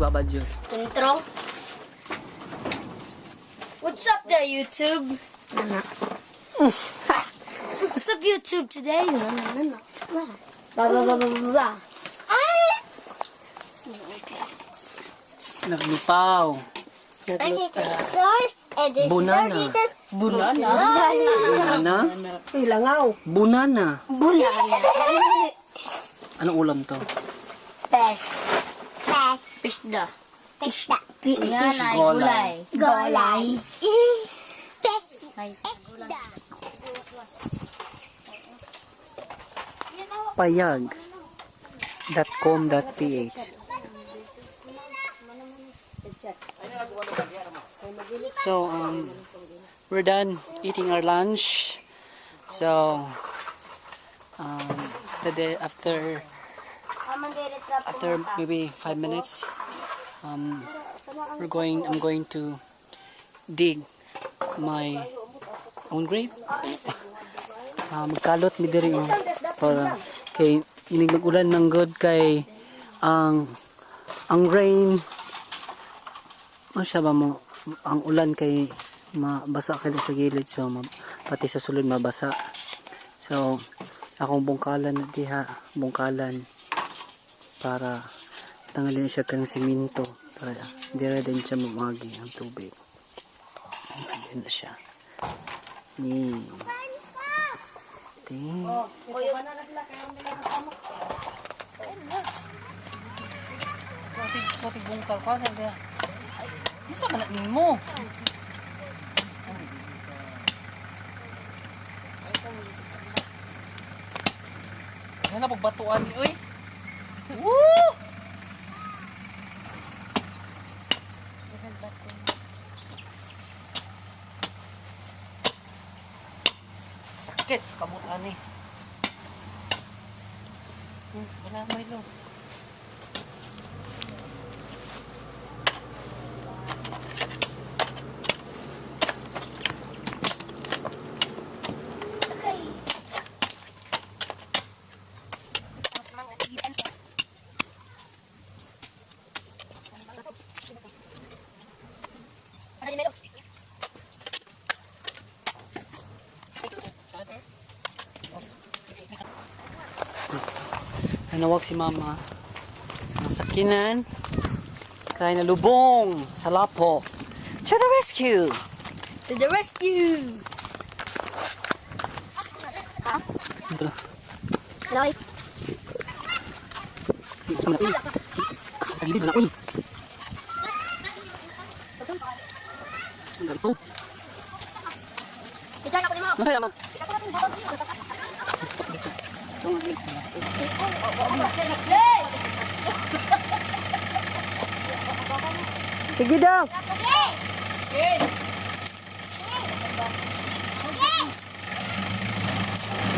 babad yun. Intro. What's up there, YouTube? What's up, YouTube, today? Blah, blah, blah, blah, blah, blah. Naglupaw. Bunana. Bunana? Bunana? Ilangaw. Bunana. Bunana. Anong ulam to? Pesh. Pishda. Pishda. Nanay, Gulay. Gulay. Payag.com.ph. So, we're done eating our lunch. So, today after maybe 5 minutes, I'm going to dig my own grave. Magkalot mi diri para kay inig nag-ulan ng good kay ang rain siya ba mo ang ulan kay mabasa kay sa gilid, so pati sa sulod mabasa. So akong bungkalan na diha, bungkalan para tanggalin siya kang simento para dire din siya mamagi ang tubig. Ayan na siya. Ni. Pati bungkal pa na. Isa ka na mo. Yan na pagbatuan ni uy. Woo! Sakit sa kabutan ni. Wala mo ilo. Nanawag si mama ng sakinan kaya nalubong sa lapo. To the rescue! To the rescue! Hello? Gusto na uy. Tagilid na uy. Ang ganito. Ito na ko ni mo. Masaya man. Sige daw.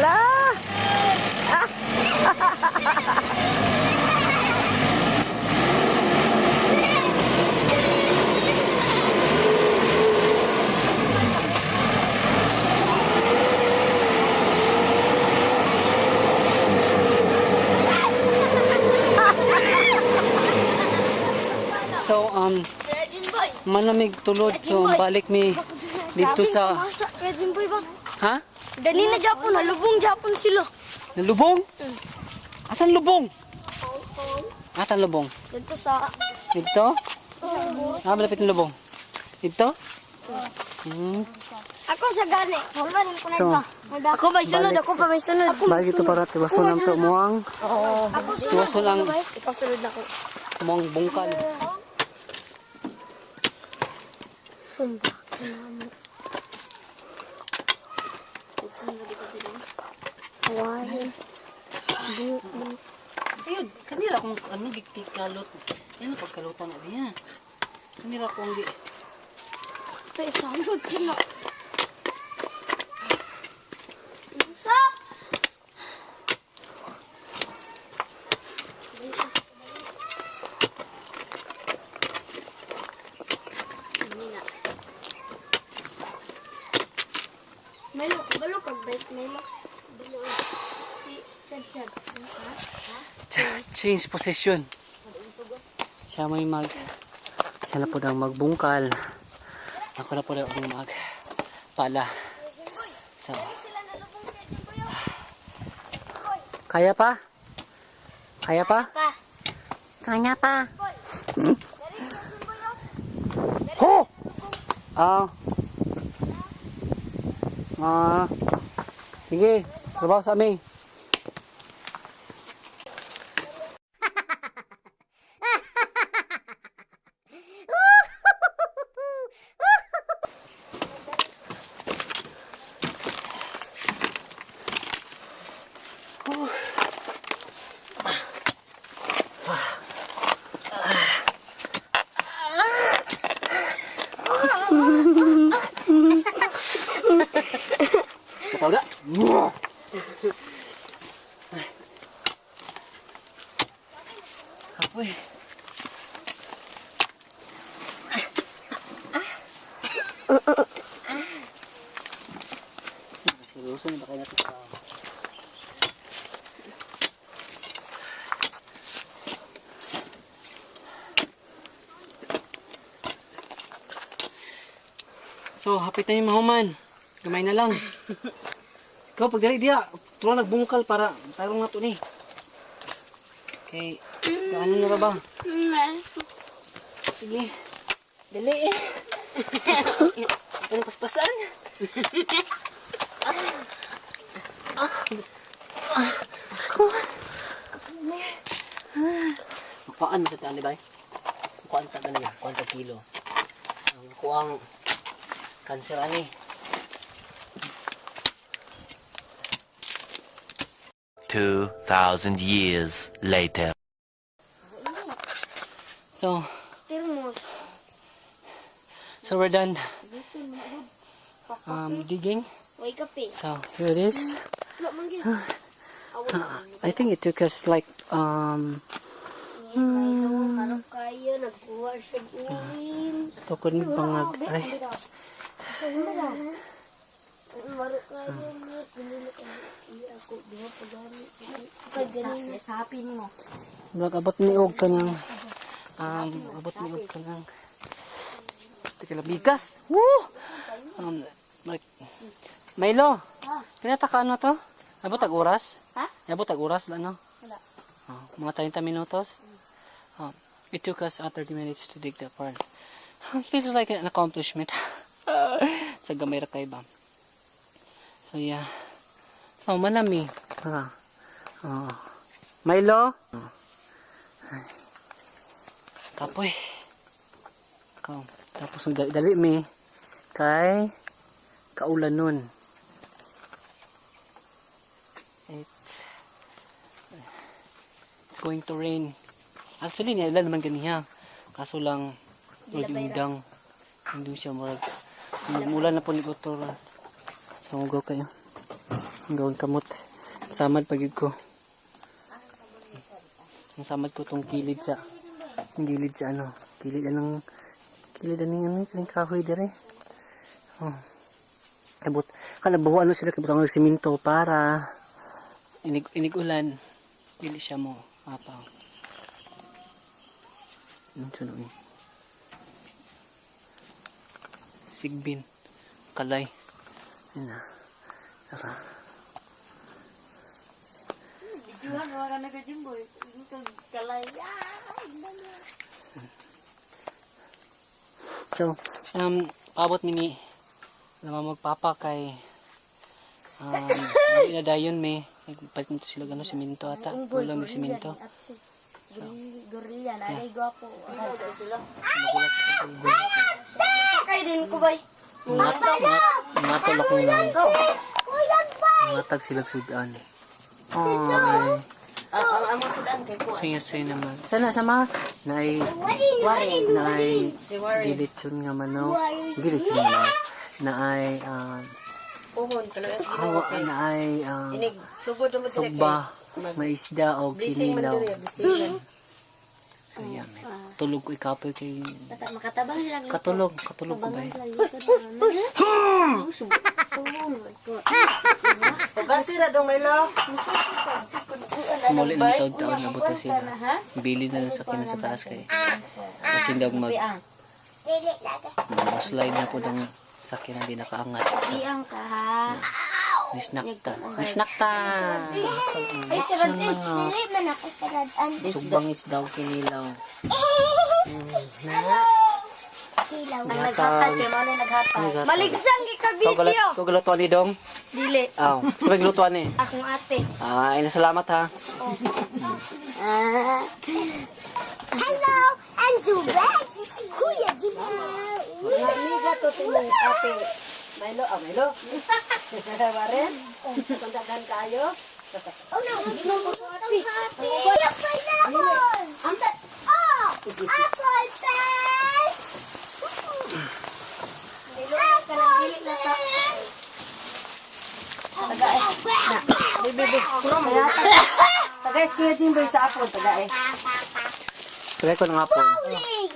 La. So, manamig tulod. So, balik mi dito sa... Ha? Dali na Japon, nalubong Japon sila. Nalubong? Asan lubong? Asan lubong? Dito sa... Dito? Malapit ng lubong. Dito? Ako sa gani. So, Ako may sunod, ako pa may sunod. balik ito para tiwason lang ito. Muang. Tiwason lang. Ikaw sunod na ko. Muang bungkal. Sumba. Hawaii. Ayun, kanila kung ano gikalot. Yan ang pagkalutan na diyan. Kanila kung di... Pero salud sila. Melo, balo pag bike Melo. Balo. Chad. Change position. Siya may siya na po daw magbungkal. Ako na po daw magpala. So, kaya pa? Kaya pa? Kaya pa? Ho! Sige, trabaho sa amin. Kataw na. Apoy. Seryoso na ba kayo natin sa So, hapit na yung mahuman. Gamay na lang. Ikaw, pag dali diya, tuwa nagbungkal para tarong na ito ni. Okay, kaano na ba? Sige. Dali eh. Ano paspasan? Kuhaan mo sa taan, di ba? Kuhaan ta ganun, kuhaan ta kilo. Kuhaan cancer ani. $2,000 years later. So we're done digging. So here it is. I think it took us like tukod ni pangag ay abot ni og kanang teka bigas. Woo! Like Milo. Kinata ka ano to? Abot ag oras? Ha? Abot ag oras la no? Wala. Mga 30 minutos. It took us 30 minutes to dig that part. Feels like an accomplishment. Sa gamay ra kay ba. So yeah. So manami. Milo. Kapoy. Tapos dali mi kay kaulan nun. It's going to rain. Actually nilan naman ganiya. Kaso lang undang hindi siya magmula na po ni Gotor. So go kayo. Gawin kamot. Samad pagid ko. Ang samad ko tong kilid sa ano. Kilid aning kahoy dire. Abot kana bawa ano sila kabutang ng simento para inig ulan dili siya mo apaw. Sigbin kalay. Ina. Tara. Juan wala na kajimboy. Kalay. So, paabot mini naman magpapa kay inadayon may nagpalit mo sila gano simento ata. Ulam may simento. Gorilla na ay gwapo. Magulat sa pagod. Kay din ko bay. Natol ako nga. Matag silag sudan. Ay. Ang sudan kay ko. Saya naman. Sana sama naay gilitsun nga mano. Gilitsun nga naay Puhon kaloy as hawa naay inig sugod mo dire sugba, may isda o kinilaw. So yan, tulog ko ikapoy kay Makatabang sila. katulog ko ba? Pagkasira dong Milo. muli na ni taon na buta sila. Bili na lang sa kina sa taas kay. Kasi hindi ako slide na po ng sakyan na di nakaangat. Diang ka ha. May snack ta. Ay, sarad eh. Dili man ako saradan. Sugbangis daw kinilaw. Silaw. Ang naghatag kay mo na naghatag. Maligsan gika-video. Ito galutuan ni Dong. Dili. Aw, sabay galutuan ni. Akong ate. Ay, salamat ha. Hello, I'm Zubaj. Kuya Ginaw. Namiga to tingin ate. Milo, Milo. Waren? Pagdagan kayo. Oh no, hindi mo ko ate. Kuya pineapple. Apple pen. Nilunod ka ng dili na sa... Bibi. Tagay Kuya Jimboy sa apple tagay. Try ko ng apple. Bowling.